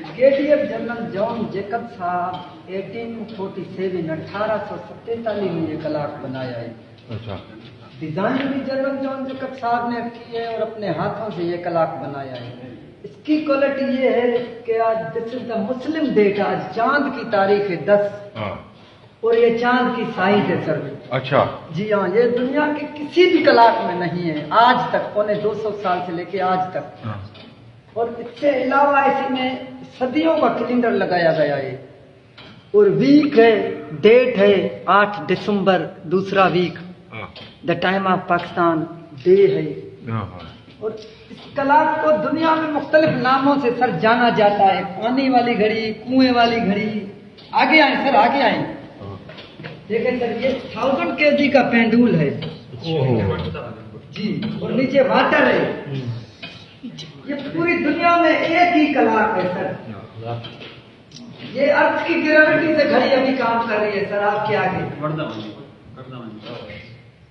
Brigadier general John Jacob साहब 1847 1847 में ये कलाक बनाया है। अच्छा। डिजाइन भी जनरल जॉन जेकब साहब ने की है और अपने हाथों से ये कलाक बनाया है। इसकी क्वालिटी ये है कि आज this is the Muslim date, आज चांद की तारीख है 10 और ये चांद की साइज है सर। अच्छा जी हाँ, ये दुनिया के किसी भी कलाक में नहीं है आज तक, पौने 200 साल से लेके आज तक। और इसके अलावा इसमें सदियों का कैलेंडर लगाया गया है और वीक है, डेट है 8 दिसंबर, दूसरा week, the time of Pakistan day है। और इस कलाक को दुनिया में मुख्तलिफ नामों से सर जाना जाता है, पानी वाली घड़ी, कुएं वाली घड़ी। आगे आए सर, आगे आए। देखिए सर, ये 1000 kg का पेंडुल है जी, और नीचे वाटर है। ये पूरी दुनिया में एक ही कलाक है सर। ये अर्थ की ग्रेविटी से घड़ी अभी काम कर रही है सर आपके आगे।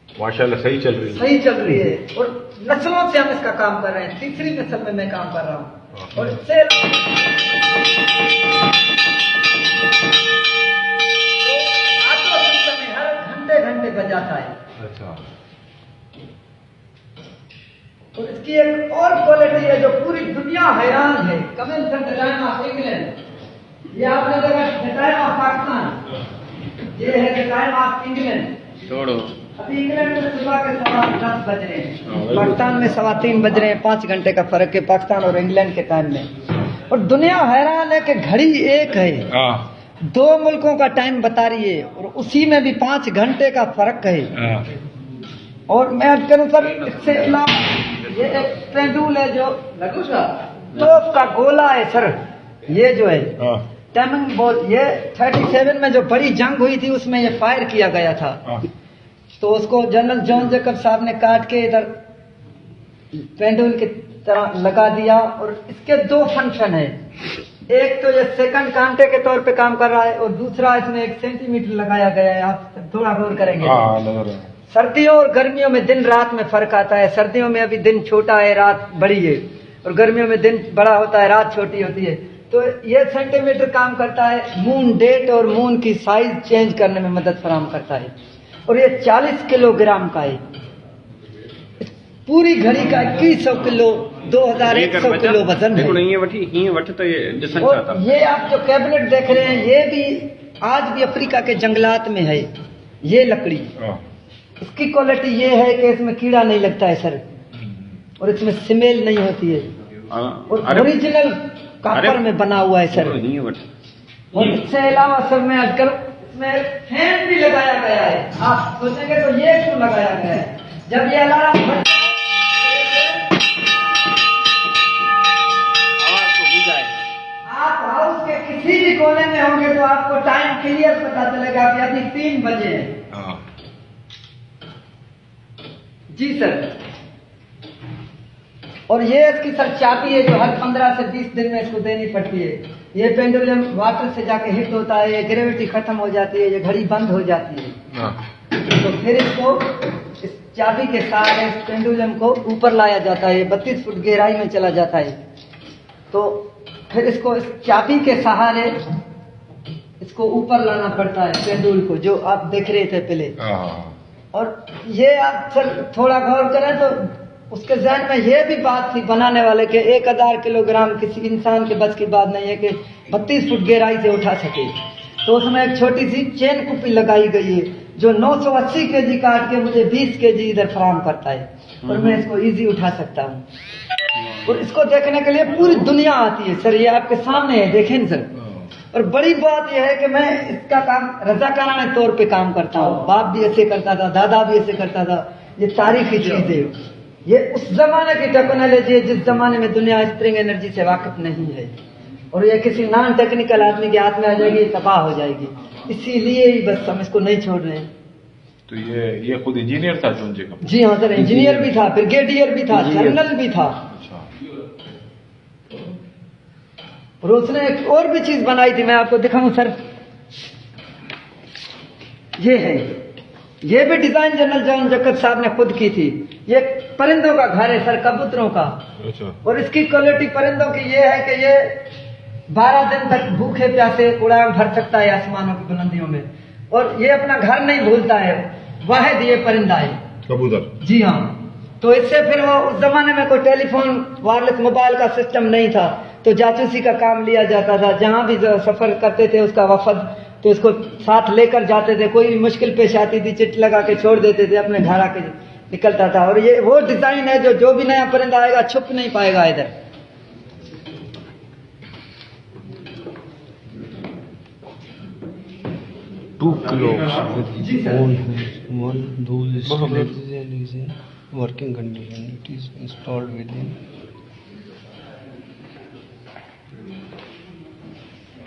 माशाल्लाह सही चल रही है, सही चल रही है। और नस्लों से हम इसका काम कर रहे हैं, तीसरी नस्ल में मैं काम कर रहा हूँ। और इससे हर घंटे घंटे बजाता है। अच्छा। और इसकी एक और क्वालिटी है जो पूरी दुनिया हैरान है। कमेंसन द टाइम ऑफ इंग्लैंड, ये आपने देखा द टाइम ऑफ पाकिस्तान, ये है द टाइम ऑफ इंग्लैंड। छोड़ो, अभी इंग्लैंड में सुबह के 10:15 बज रहे हैं, पाकिस्तान में 3:15 बज रहे हैं। 5 घंटे का फर्क है पाकिस्तान और इंग्लैंड के टाइम में। और दुनिया हैरान है कि घड़ी एक है, 2 मुल्कों का टाइम बता रही है और उसी में भी 5 घंटे का फर्क है। और मैं अब करूँ सर, इससे अलावा ये एक पेंडुल है जो तोप का गोला है सर। ये जो है टाइमिंग बॉल, ये 37 में जो बड़ी जंग हुई थी उसमें ये फायर किया गया था। तो उसको जनरल जॉन जेकब साहब ने काट के इधर पेंडुल की तरह लगा दिया। और इसके 2 फंक्शन है, एक तो ये सेकंड कांटे के तौर पे काम कर रहा है और दूसरा इसमें 1 सेंटीमीटर लगाया गया है। आप थोड़ा गौर करेंगे। सर्दियों और गर्मियों में दिन रात में फर्क आता है। सर्दियों में अभी दिन छोटा है, रात बड़ी है, और गर्मियों में दिन बड़ा होता है, रात छोटी होती है। तो ये सेंटीमीटर काम करता है, मून डेट और मून की साइज चेंज करने में मदद फराहम करता है। और ये 40 किलोग्राम का है। पूरी घड़ी का 2100 किलो, 2100 किलो वजन है। और ये आप जो कैबिनेट देख रहे हैं, ये भी आज भी अफ्रीका के जंगलात में है। ये लकड़ी, इसकी क्वालिटी ये है कि इसमें कीड़ा नहीं लगता है सर, और इसमें स्मेल नहीं होती है, और ओरिजिनल कॉपर में बना हुआ है सर। और इससे अलावा सर मैं आजकल इसमें फैन भी लगाया गया है। आप सोचेंगे तो ये क्यों लगाया गया है? जब ये अलार्म आप हाउस के किसी भी कोने में होंगे तो आपको टाइम क्लियर पता चलेगा कि अभी 3 बजे है। जी सर। और ये इसकी सर चाबी है जो हर 15 से 20 दिन में इसको देनी पड़ती है। ये पेंडुलम वाटर से जाके हिट होता है, ये ग्रेविटी खत्म हो जाती है, ये घड़ी बंद हो जाती है। तो फिर इसको इस चाबी के सहारे इस पेंडुलम को ऊपर लाया जाता है। 32 फुट गहराई में चला जाता है। तो फिर इसको इस चाबी के सहारे इसको ऊपर लाना पड़ता है पेंडुल को, जो आप देख रहे थे पहले। और ये आप सर थोड़ा गौर करें तो उसके जहन में ये भी बात थी बनाने वाले के 1000 किलोग्राम किसी इंसान के बस की बात नहीं है कि 32 फुट गहराई से उठा सके। तो उसमें एक छोटी सी चेन कुप्पी लगाई गई है जो 980 kg काट के मुझे 20 kg इधर फराहम करता है, और मैं इसको इजी उठा सकता हूँ। और इसको देखने के लिए पूरी दुनिया आती है सर। ये आपके सामने है, देखें सर। और बड़ी बात यह है कि मैं इसका काम रजाकाराना तौर पे काम करता हूँ। बाप भी ऐसे करता था, दादा भी ऐसे करता था। ये तारीखी चीज है। ये उस जमाने की टेक्नोलॉजी है जिस जमाने में दुनिया स्प्रिंग एनर्जी से वाकिफ नहीं है, और ये किसी नॉन टेक्निकल आदमी के हाथ में आ जाएगी, तबाह हो जाएगी। इसीलिए ही बस हम इसको नहीं छोड़ रहे हैं। तो ये खुद इंजीनियर था जॉन जेकब? जी हाँ सर, इंजीनियर भी था, ब्रिगेडियर भी था, जनरल भी था। और उसने एक और भी चीज बनाई थी, मैं आपको दिखाऊं सर। ये है, ये भी डिजाइन जनरल जॉन जकत साहब ने खुद की थी। ये परिंदों का घर है सर, कबूतरों का। अच्छा। और इसकी क्वालिटी परिंदों की ये है कि ये 12 दिन तक भूखे प्यासे उड़ान भर सकता है आसमानों की बुलंदियों में, और ये अपना घर नहीं भूलता है। वाहिद ये परिंदा है कबूतर। जी हाँ। तो इससे फिर वो उस जमाने में कोई टेलीफोन वायरलेस मोबाइल का सिस्टम नहीं था, तो जासूसी का काम लिया जाता था। जहां भी सफर करते थे उसका वफद, तो इसको साथ लेकर जाते थे। कोई मुश्किल पेश आती थी, चिट लगा के छोड़ देते थे, अपने घर आके निकलता था। और ये वो डिजाइन है जो भी नया परिंदा आएगा छुप नहीं पाएगा इधर। Two clocks with own one those is in working condition. It is installed within